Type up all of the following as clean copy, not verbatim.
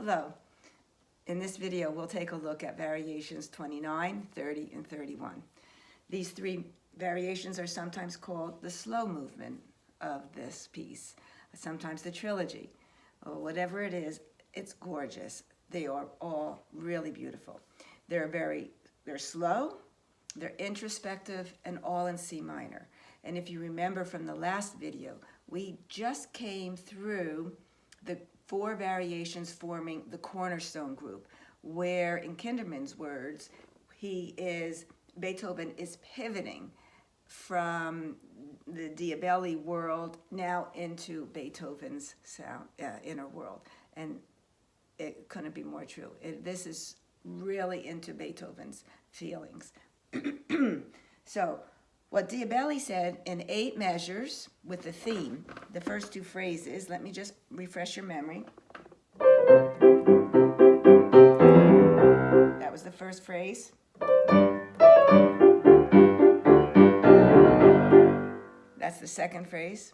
Hello. In this video, we'll take a look at variations 29, 30, and 31. These three variations are sometimes called the slow movement of this piece, sometimes the trilogy. Or whatever it is, it's gorgeous. They are all really beautiful. They're slow, they're introspective, and all in C minor. And if you remember from the last video, we just came through the 4 variations forming the cornerstone group, where in Kinderman's words, Beethoven is pivoting from the Diabelli world now into Beethoven's inner world. And it couldn't be more true. This is really into Beethoven's feelings. So, what Diabelli said in 8 measures with the theme, the first 2 phrases, let me just refresh your memory. That was the first phrase. That's the second phrase.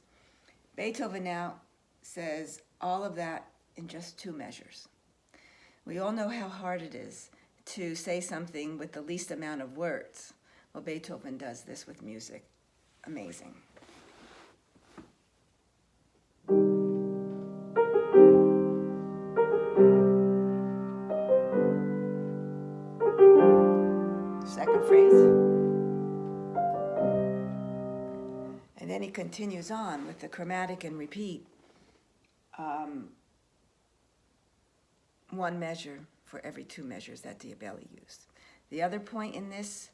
Beethoven now says all of that in just 2 measures. We all know how hard it is to say something with the least amount of words. Well, Beethoven does this with music. Amazing. Second phrase. And then he continues on with the chromatic and repeat. 1 measure for every 2 measures that Diabelli used. The other point in this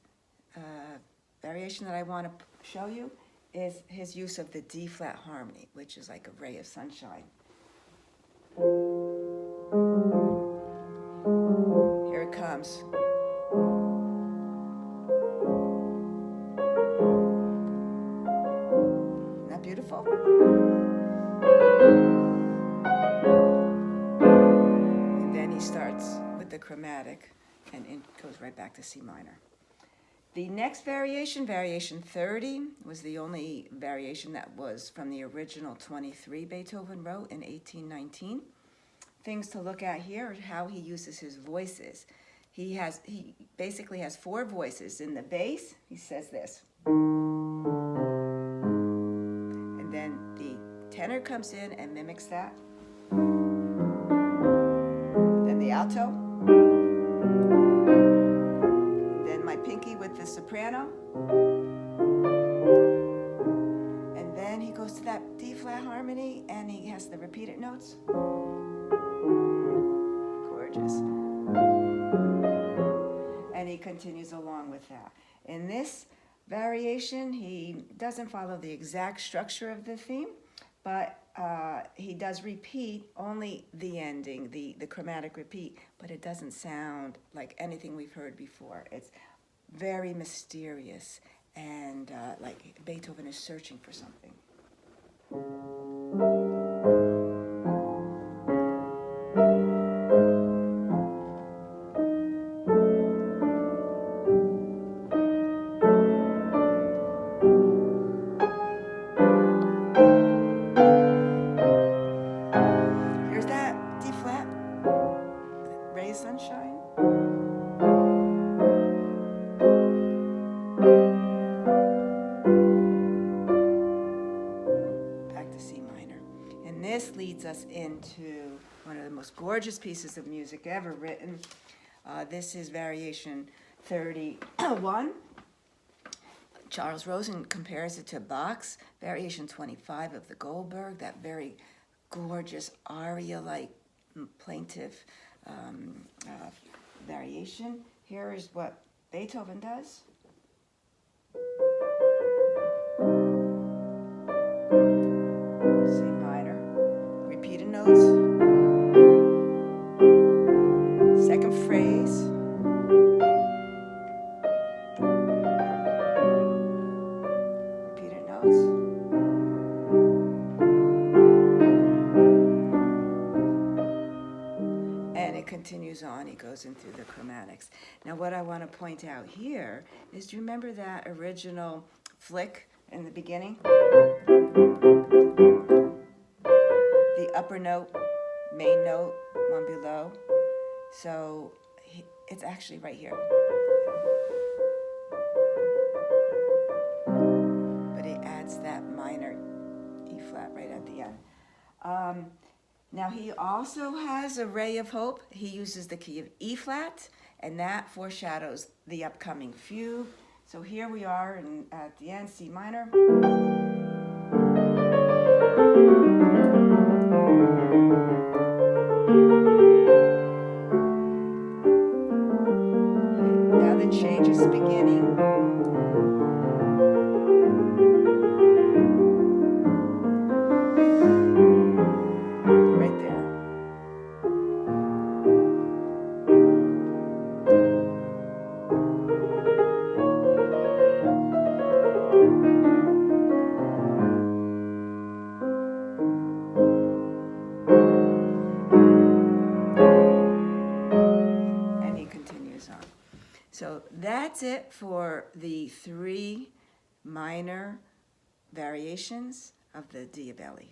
variation that I want to show you is his use of the D-flat harmony, which is like a ray of sunshine. Here it comes. Isn't that beautiful? And then he starts with the chromatic, and it goes right back to C minor. The next variation, variation 30, was the only variation that was from the original 23 Beethoven wrote in 1819. Things to look at here are how he uses his voices. He basically has 4 voices. In the bass, he says this. And then the tenor comes in and mimics that. Then the alto. My pinky with the soprano, and then he goes to that D-flat harmony and he has the repeated notes. Gorgeous. And he continues along with that. In this variation, he doesn't follow the exact structure of the theme, but he does repeat only the ending, the chromatic repeat, but it doesn't sound like anything we've heard before. It's very mysterious, and like Beethoven is searching for something. Here's that D-flat, ray of sunshine. This leads us into one of the most gorgeous pieces of music ever written. This is variation 31. Charles Rosen compares it to Bach's variation 25 of the Goldberg, that very gorgeous aria-like plaintive variation. Here is what Beethoven does. Notes. Second phrase. Repeated notes. And it continues on. He goes in through the chromatics. Now what I want to point out here is, do you remember that original flick in the beginning? The upper note main note, one below. So it's actually right here. But it adds that minor E flat right at the end. Now he also has a ray of hope. He uses the key of E flat, and that foreshadows the upcoming fugue. So here we are at the end, C minor. Now the change is beginning. Right there. And he continues on. So that's it for the 3 minor variations of the Diabelli.